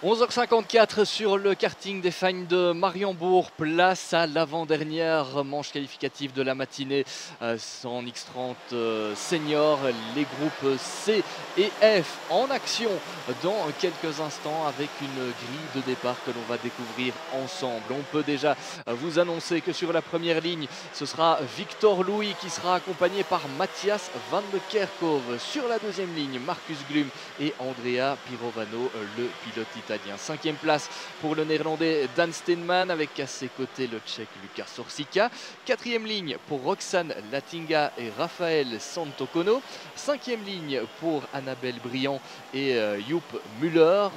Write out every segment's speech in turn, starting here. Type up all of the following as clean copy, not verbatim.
11h54 sur le karting des Fagnes de Mariembourg, place à l'avant-dernière manche qualificative de la matinée en X30 senior. Les groupes C et F en action dans quelques instants avec une grille de départ que l'on va découvrir ensemble. On peut déjà vous annoncer que sur la première ligne, ce sera Victor Louis qui sera accompagné par Matthias Van de Kerkhove. Sur la deuxième ligne, Marcus Glum et Andrea Pirovano, le pilote italien. 5e place pour le néerlandais Dan Steenman avec à ses côtés le tchèque Lukas Orsica. 4e ligne pour Roxane Latinga et Raphaël Santocono. 5e ligne pour Annabelle Briand et Joep Muller.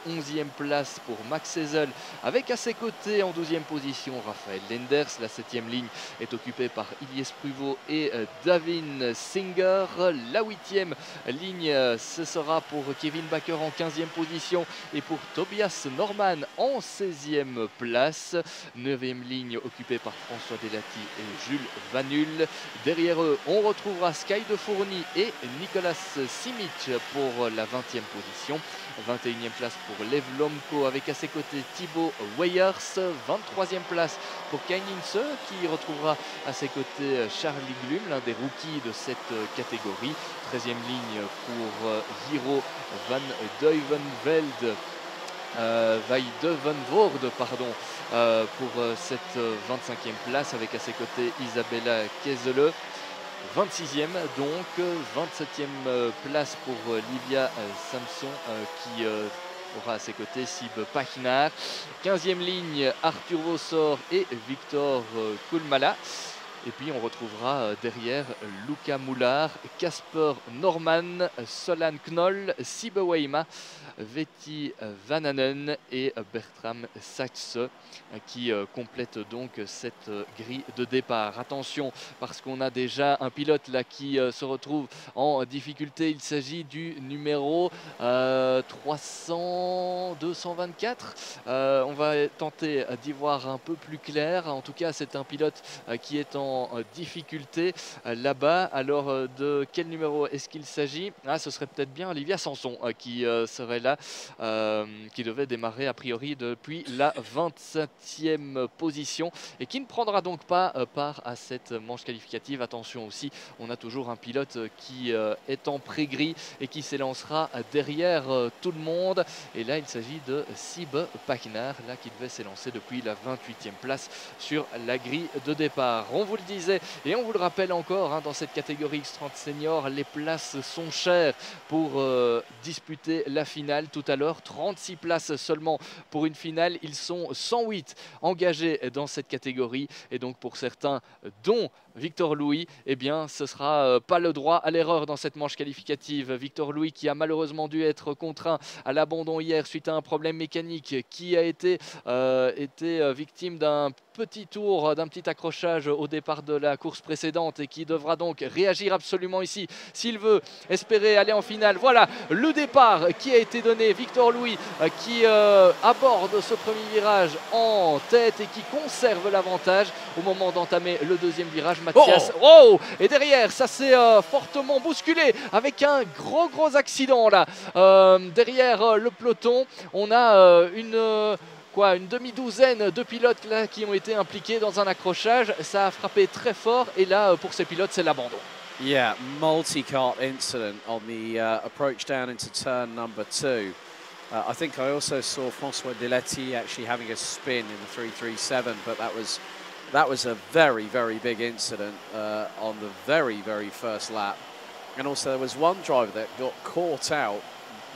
11e place pour Max Ezel avec à ses côtés en 12e position Raphaël Lenders. La 7e ligne est occupée par Ilyes Pruvot et Davin Singer. La 8e ligne, ce sera pour Kevin Baker en 15e position et pour Tobias Norman en 16e place. 9e ligne occupée par François Delati et Jules Vanul. Derrière eux, on retrouvera Sky de Fourny et Nicolas Simic pour la 20e position. 21e place pour Lev Lomko avec à ses côtés Thibaut Weyers. 23e place pour Keininse qui retrouvera à ses côtés Charlie Glum, l'un des rookies de cette catégorie. 13e ligne pour Hiro van Duivenveld. Weidevenvoorde, pardon, pour cette 25e place avec à ses côtés Isabella Kesele. 26e donc, 27e place pour Livia Samson qui aura à ses côtés Sib Pachnar. 15e ligne Arthur Vossor et Victor Kulmala. Et puis on retrouvera derrière Luca Moulard, Casper Norman, Solan Knoll, Sibe Weima, Vetti Vananen et Bertram Sachs qui complètent donc cette grille de départ. Attention parce qu'on a déjà un pilote là qui se retrouve en difficulté. Il s'agit du numéro 224. On va tenter d'y voir un peu plus clair. En tout cas, c'est un pilote qui est en difficulté là-bas. Alors de quel numéro est-ce qu'il s'agit? Ce serait peut-être bien Olivia Sanson qui serait là, qui devait démarrer a priori depuis la 27e position et qui ne prendra donc pas part à cette manche qualificative. Attention aussi, on a toujours un pilote qui est en pré-grille et qui s'élancera derrière tout le monde. Et là, il s'agit de Sib Pachnar, là qui devait s'élancer depuis la 28e place sur la grille de départ. On vous le disait et on vous le rappelle encore, dans cette catégorie X30 senior, les places sont chères pour disputer la finale tout à l'heure. 36 places seulement pour une finale. Ils sont 108 engagés dans cette catégorie et donc pour certains, dont Victor Louis, eh bien ce sera pas le droit à l'erreur dans cette manche qualificative. Victor Louis qui a malheureusement dû être contraint à l'abandon hier suite à un problème mécanique, qui a été victime d'un petit tour, d'un petit accrochage au départ de la course précédente et qui devra donc réagir absolument ici s'il veut espérer aller en finale. Voilà le départ qui a été donné. Victor Louis qui aborde ce premier virage en tête et qui conserve l'avantage au moment d'entamer le deuxième virage. Mathias, et derrière ça s'est fortement bousculé avec un gros accident là derrière le peloton. On a une demi-douzaine de pilotes là qui ont été impliqués dans un accrochage. Ça a frappé très fort et là pour ces pilotes c'est l'abandon. Yeah, multi-cart incident on the approach down into turn number 2. I think I also saw François Delati actually having a spin in the 337, but that was a very big incident on the very first lap. And also there was one driver that got caught out,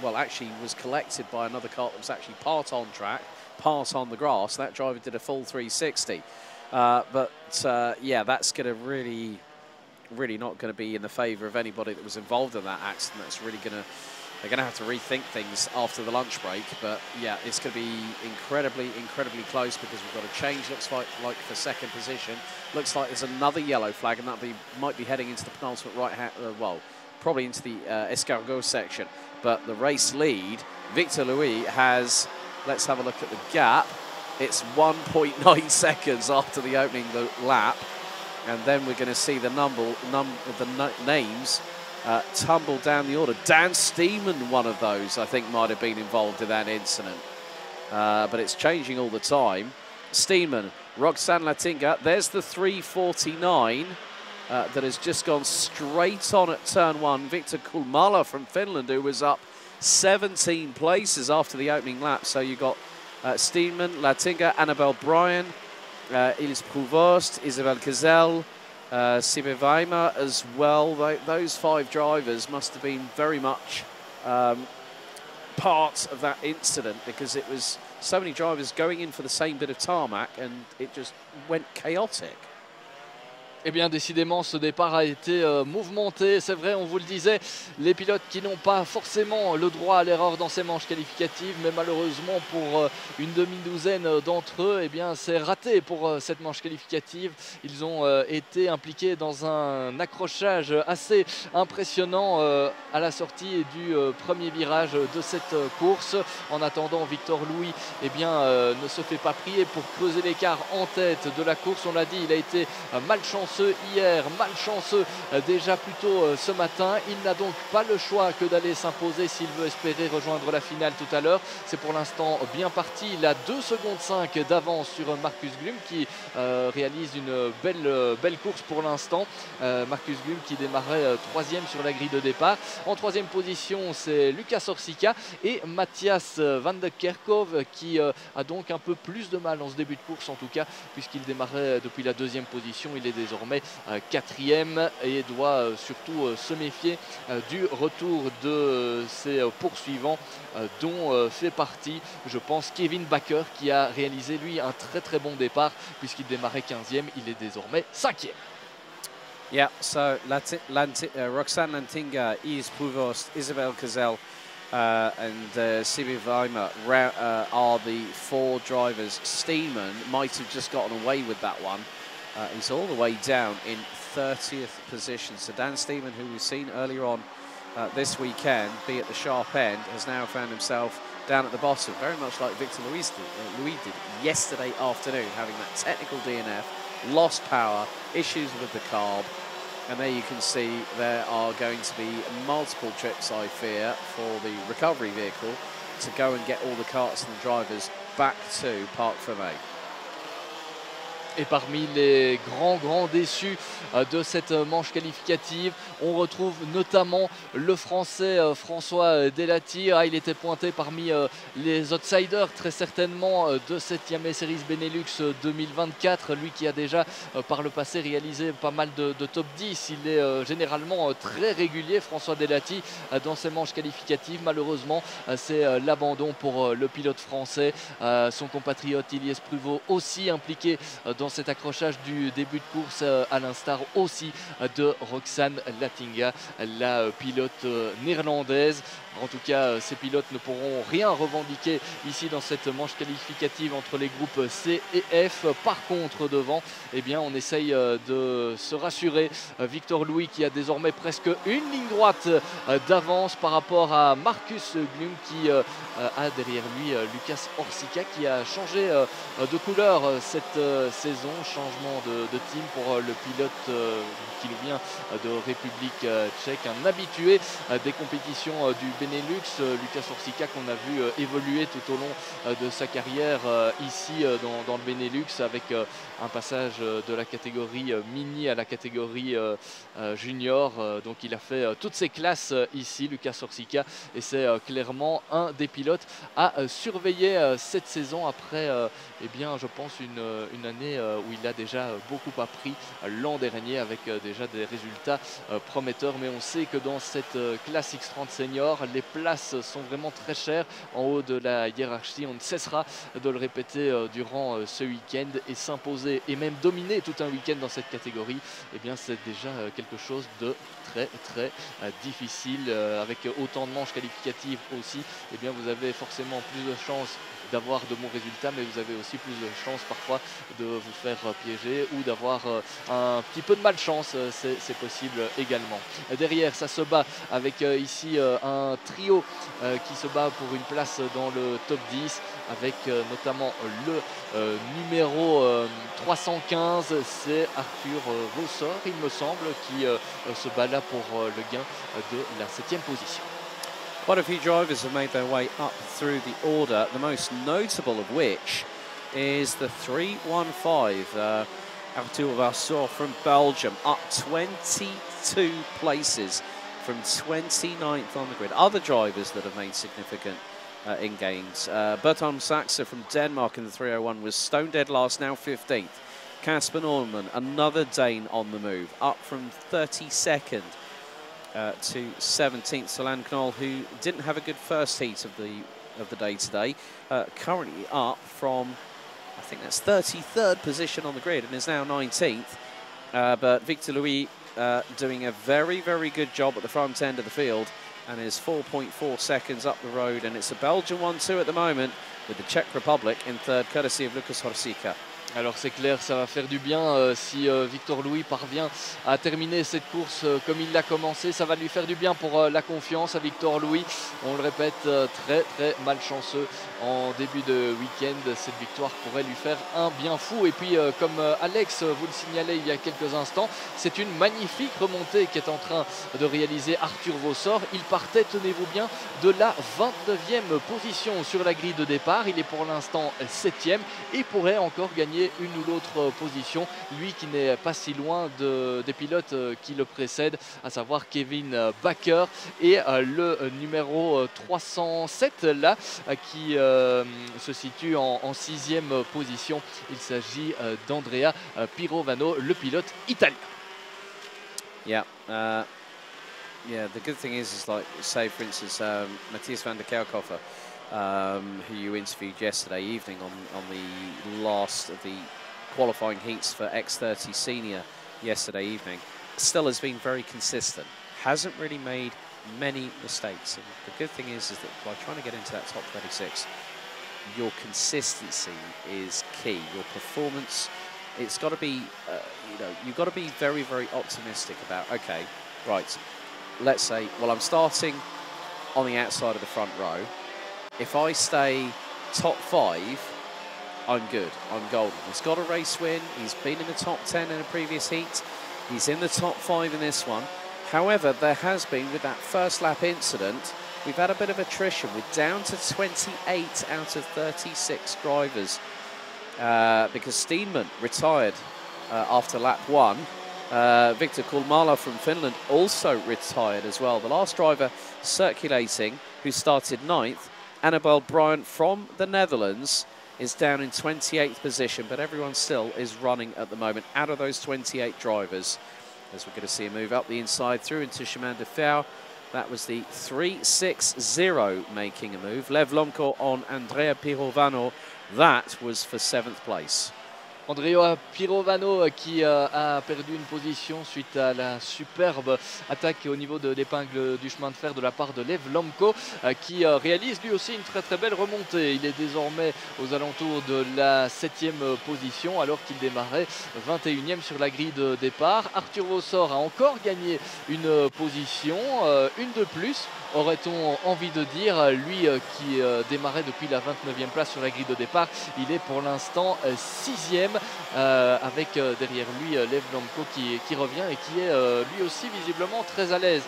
well actually was collected by another car that was actually part on track, part on the grass. That driver did a full 360. Yeah, that's going to really not going to be in the favour of anybody that was involved in that accident. That's really going to, they're going to have to rethink things after the lunch break. But yeah, it's going to be incredibly close because we've got a change. Looks like for second position. Looks like there's another yellow flag, and that might be heading into the penultimate right hand. Well, probably into the escargot section. But the race lead, Victor Louis has. Let's have a look at the gap. It's 1.9 seconds after the opening lap. And then we're going to see the names tumble down the order. Dan Steeman, one of those, I think, might have been involved in that incident. but it's changing all the time. Steenman, Roxanne Latinga, there's the 3:49 that has just gone straight on at turn 1. Victor Kulmala from Finland, who was up 17 places after the opening lap. So you got Steenman, Latinga, Annabelle Bryan, Ilis Prouvost, Isabelle Gazelle, Sibe Weimar as well. Those 5 drivers must have been very much part of that incident, because it was so many drivers going in for the same bit of tarmac and it just went chaotic. Eh bien, décidément, ce départ a été mouvementé. C'est vrai, on vous le disait, les pilotes qui n'ont pas forcément le droit à l'erreur dans ces manches qualificatives, mais malheureusement pour une demi-douzaine d'entre eux, eh bien, c'est raté pour cette manche qualificative. Ils ont été impliqués dans un accrochage assez impressionnant à la sortie du premier virage de cette course. En attendant, Victor Louis, eh bien, ne se fait pas prier pour creuser l'écart en tête de la course. On l'a dit, il a été malchanceux hier, malchanceux déjà plus tôt ce matin. Il n'a donc pas le choix que d'aller s'imposer s'il veut espérer rejoindre la finale tout à l'heure. C'est pour l'instant bien parti. Il a 2 secondes 5 d'avance sur Markus Glum qui réalise une belle course pour l'instant. Markus Glum qui démarrait 3e sur la grille de départ. En 3e position, c'est Lucas Orsica et Matthias van de Kerkhove qui a donc un peu plus de mal en ce début de course, en tout cas, puisqu'il démarrait depuis la 2e position. Il est désormais 4e et doit surtout se méfier du retour de ses poursuivants, dont fait partie, je pense, Kevin Baker, qui a réalisé lui un très bon départ puisqu'il démarrait 15e. Il est désormais 5e. Yeah, so Roxanne Latinga, Iris Prouvost, Isabelle Gazelle and Sibi Weimar are the 4 drivers. Steenman might have just gotten away with that one. He's all the way down in 30th position. So Dan Steenman, who we've seen earlier on this weekend, be at the sharp end, has now found himself down at the bottom, very much like Victor Louis did yesterday afternoon, having that technical DNF, lost power, issues with the carb. And there you can see there are going to be multiple trips, I fear, for the recovery vehicle to go and get all the karts and the drivers back to Parc Fermé. Et parmi les grands déçus de cette manche qualificative, on retrouve notamment le Français François Delati. Il était pointé parmi les outsiders très certainement de cette Yamaha Series Benelux 2024. Lui qui a déjà par le passé réalisé pas mal de top 10. Il est généralement très régulier, François Delati, dans ces manches qualificatives. Malheureusement, c'est l'abandon pour le pilote français. Son compatriote Ilyes Prouvost aussi impliqué dans cet accrochage du début de course, à l'instar aussi de Roxanne Latinga, la pilote néerlandaise. En tout cas, ces pilotes ne pourront rien revendiquer ici dans cette manche qualificative entre les groupes C et F. Par contre, devant, eh bien, on essaye de se rassurer. Victor Louis qui a désormais presque une ligne droite d'avance par rapport à Markus Glum qui a derrière lui Lucas Orsica qui a changé de couleur cette saison. Changement de team pour le pilote qui nous vient de République tchèque, un habitué des compétitions du Benelux, Lucas Orsica, qu'on a vu évoluer tout au long de sa carrière ici dans le Benelux, avec un passage de la catégorie mini à la catégorie junior. Donc il a fait toutes ses classes ici, Lucas Orsica, et c'est clairement un des pilotes à surveiller cette saison après, eh bien, je pense une année où il a déjà beaucoup appris l'an dernier avec déjà des résultats prometteurs. Mais on sait que dans cette classe X30 senior, les places sont vraiment très chères en haut de la hiérarchie. On ne cessera de le répéter durant ce week-end, et s'imposer et même dominer tout un week-end dans cette catégorie, eh bien, c'est déjà quelque chose de très difficile. Avec autant de manches qualificatives aussi, eh bien, vous avez forcément plus de chances d'avoir de bons résultats, mais vous avez aussi plus de chances parfois de vous faire piéger ou d'avoir un petit peu de malchance, c'est possible également. Derrière, ça se bat avec ici un trio qui se bat pour une place dans le top 10, avec notamment le numéro 315, c'est Arthur Vossor, il me semble, qui se bat là pour le gain de la 7e position. Quite a few drivers have made their way up through the order, the most notable of which is the 315, Arthur Vasseur from Belgium, up 22 places from 29th on the grid. Other drivers that have made significant in gains. Bertrand Saxe from Denmark in the 301 was stone dead last, now 15th. Casper Norman, another Dane on the move, up from 32nd to 17th. Solan Knoll, who didn't have a good first heat of the day today, currently up from, I think that's 33rd position on the grid and is now 19th. But Victor Louis doing a very, very good job at the front end of the field and is 4.4 seconds up the road. And it's a Belgian 1-2 at the moment with the Czech Republic in third, courtesy of Lukas Horsika. Alors c'est clair, ça va faire du bien si Victor Louis parvient à terminer cette course comme il l'a commencé. Ça va lui faire du bien pour la confiance à Victor Louis. On le répète, très très malchanceux en début de week-end. Cette victoire pourrait lui faire un bien fou. Et puis comme Alex vous le signalait il y a quelques instants, c'est une magnifique remontée qu'est en train de réaliser Arthur Vasseur. Il partait, tenez-vous bien, de la 29e position sur la grille de départ. Il est pour l'instant 7e et pourrait encore gagner une ou l'autre position, lui qui n'est pas si loin des pilotes qui le précèdent, à savoir Kevin Bakker et le numéro 307 là qui se situe en 6e position. Il s'agit d'Andrea Pirovano, le pilote italien. Yeah, the good thing is like, say for instance, Matthias van der Kerkhofer, who you interviewed yesterday evening on the last of the qualifying heats for X30 Senior yesterday evening, still has been very consistent, hasn't really made many mistakes. And the good thing is that by trying to get into that top 26, your consistency is key. Your performance, it's got to be, you've got to be very, very optimistic about, okay, right, let's say, well, I'm starting on the outside of the front row. If I stay top 5, I'm good, I'm golden. He's got a race win, he's been in the top 10 in a previous heat, he's in the top 5 in this one. However, there has been, with that first lap incident, we've had a bit of attrition. We're down to 28 out of 36 drivers because Steenman retired after lap 1. Victor Kulmala from Finland also retired as well. The last driver circulating, who started 9th, Annabelle Bryant from the Netherlands, is down in 28th position, but everyone still is running at the moment out of those 28 drivers. As we're going to see a move up the inside through into Chemin de Fer. That was the 360 making a move. Lev Lomko on Andrea Pirovano. That was for 7th place. Andrea Pirovano qui a perdu une position suite à la superbe attaque au niveau de l'épingle du chemin de fer de la part de Lev Lomko qui réalise lui aussi une très très belle remontée. Il est désormais aux alentours de la 7e position alors qu'il démarrait 21e sur la grille de départ. Arthur Vasseur a encore gagné une position, une de plus, aurait-on envie de dire. Lui qui démarrait depuis la 29e place sur la grille de départ, il est pour l'instant 6e. Avec derrière lui Lev Lomko qui revient et qui est lui aussi visiblement très à l'aise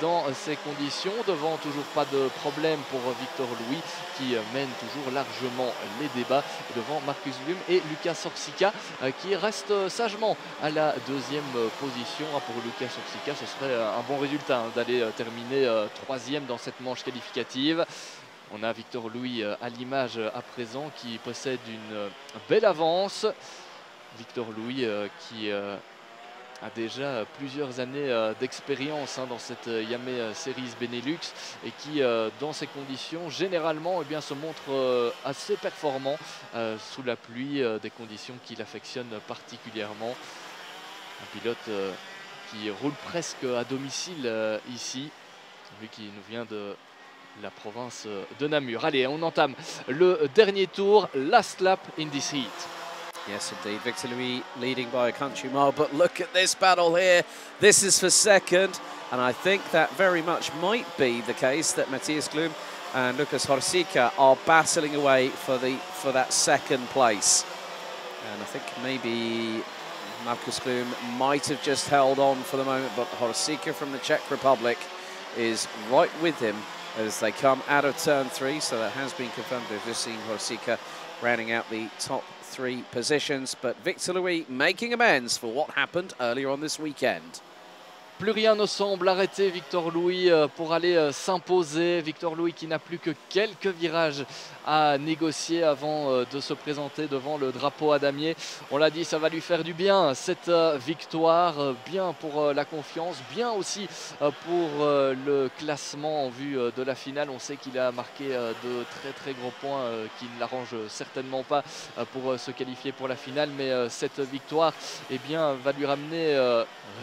dans ces conditions. Devant, toujours pas de problème pour Victor Louis qui mène toujours largement les débats devant Marcus Blum et Lukas Horsika qui reste sagement à la 2e position. Pour Lukas Horsika, ce serait un bon résultat d'aller terminer 3e dans cette manche qualificative. On a Victor Louis à l'image à présent qui possède une belle avance. Victor Louis qui a déjà plusieurs années d'expérience dans cette Yamaha Series Benelux et qui dans ces conditions généralement se montre assez performant sous la pluie, des conditions qu'il affectionne particulièrement. Un pilote qui roule presque à domicile ici, lui qui nous vient de la province de Namur. Allez, on entame le dernier tour, last lap in this heat. Yes, indeed. Victor Louis leading by a country mile, but look at this battle here. This is for 2nd, and I think that very much might be the case that Matthias Glum and Lukas Horsika are battling away for that 2nd place. And I think maybe Marcus Glum might have just held on for the moment, but Horsika from the Czech Republic is right with him as they come out of turn 3. So that has been confirmed. We've just seen Corsica rounding out the top 3 positions. But Victor Luis making amends for what happened earlier on this weekend. Plus rien ne semble arrêter Victor Luis pour aller s'imposer. Victor Luis qui n'a plus que quelques virages à négocier avant de se présenter devant le drapeau à damier. On l'a dit, ça va lui faire du bien cette victoire, bien pour la confiance, bien aussi pour le classement en vue de la finale. On sait qu'il a marqué de très gros points qui ne l'arrangent certainement pas pour se qualifier pour la finale, mais cette victoire eh bien, va lui ramener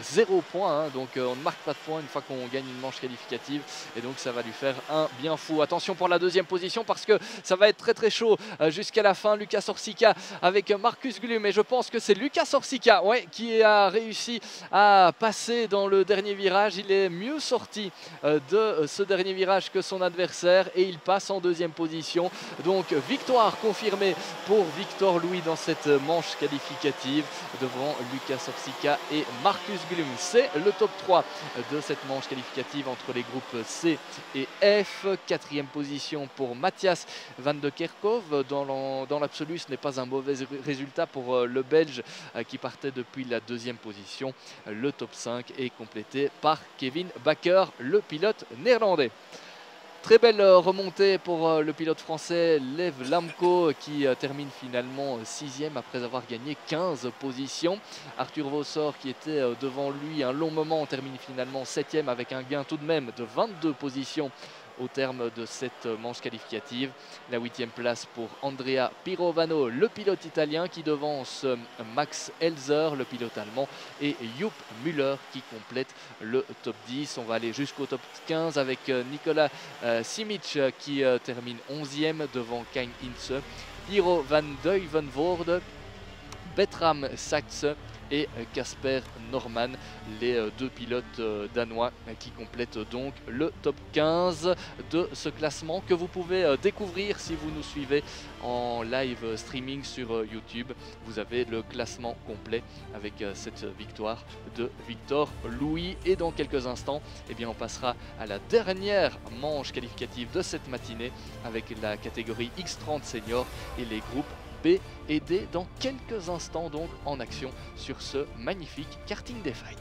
0 point, hein, donc on ne marque pas de points une fois qu'on gagne une manche qualificative, et donc ça va lui faire un bien fou. Attention pour la deuxième position parce que ça va être très chaud jusqu'à la fin. Lucas Orsica avec Marcus Glum, et je pense que c'est Lucas Orsica qui a réussi à passer dans le dernier virage. Il est mieux sorti de ce dernier virage que son adversaire et il passe en deuxième position. Donc victoire confirmée pour Victor Luis dans cette manche qualificative devant Lucas Orsica et Marcus Glum. C'est le top 3 de cette manche qualificative entre les groupes C et F. Quatrième position pour Matthias Van de Kerkhove. Dans l'absolu, ce n'est pas un mauvais résultat pour le Belge qui partait depuis la deuxième position. Le top 5 est complété par Kevin Bakker, le pilote néerlandais. Très belle remontée pour le pilote français Lev Lamko qui termine finalement 6e après avoir gagné 15 positions. Arthur Vossor qui était devant lui un long moment termine finalement 7e avec un gain tout de même de 22 positions au terme de cette manche qualificative. La 8e place pour Andrea Pirovano, le pilote italien qui devance Max Elzer, le pilote allemand, et Joop Müller qui complète le top 10. On va aller jusqu'au top 15 avec Nicolas Simic qui termine 11e devant Kain Ince, Hiro van Duivenvoorde, Bertram Sachs et Casper Norman, les deux pilotes danois qui complètent donc le top 15 de ce classement que vous pouvez découvrir si vous nous suivez en live streaming sur YouTube. Vous avez le classement complet avec cette victoire de Victor Luis, et dans quelques instants eh bien, on passera à la dernière manche qualificative de cette matinée avec la catégorie X30 senior et les groupes B et D dans quelques instants, donc en action sur ce magnifique karting des failles.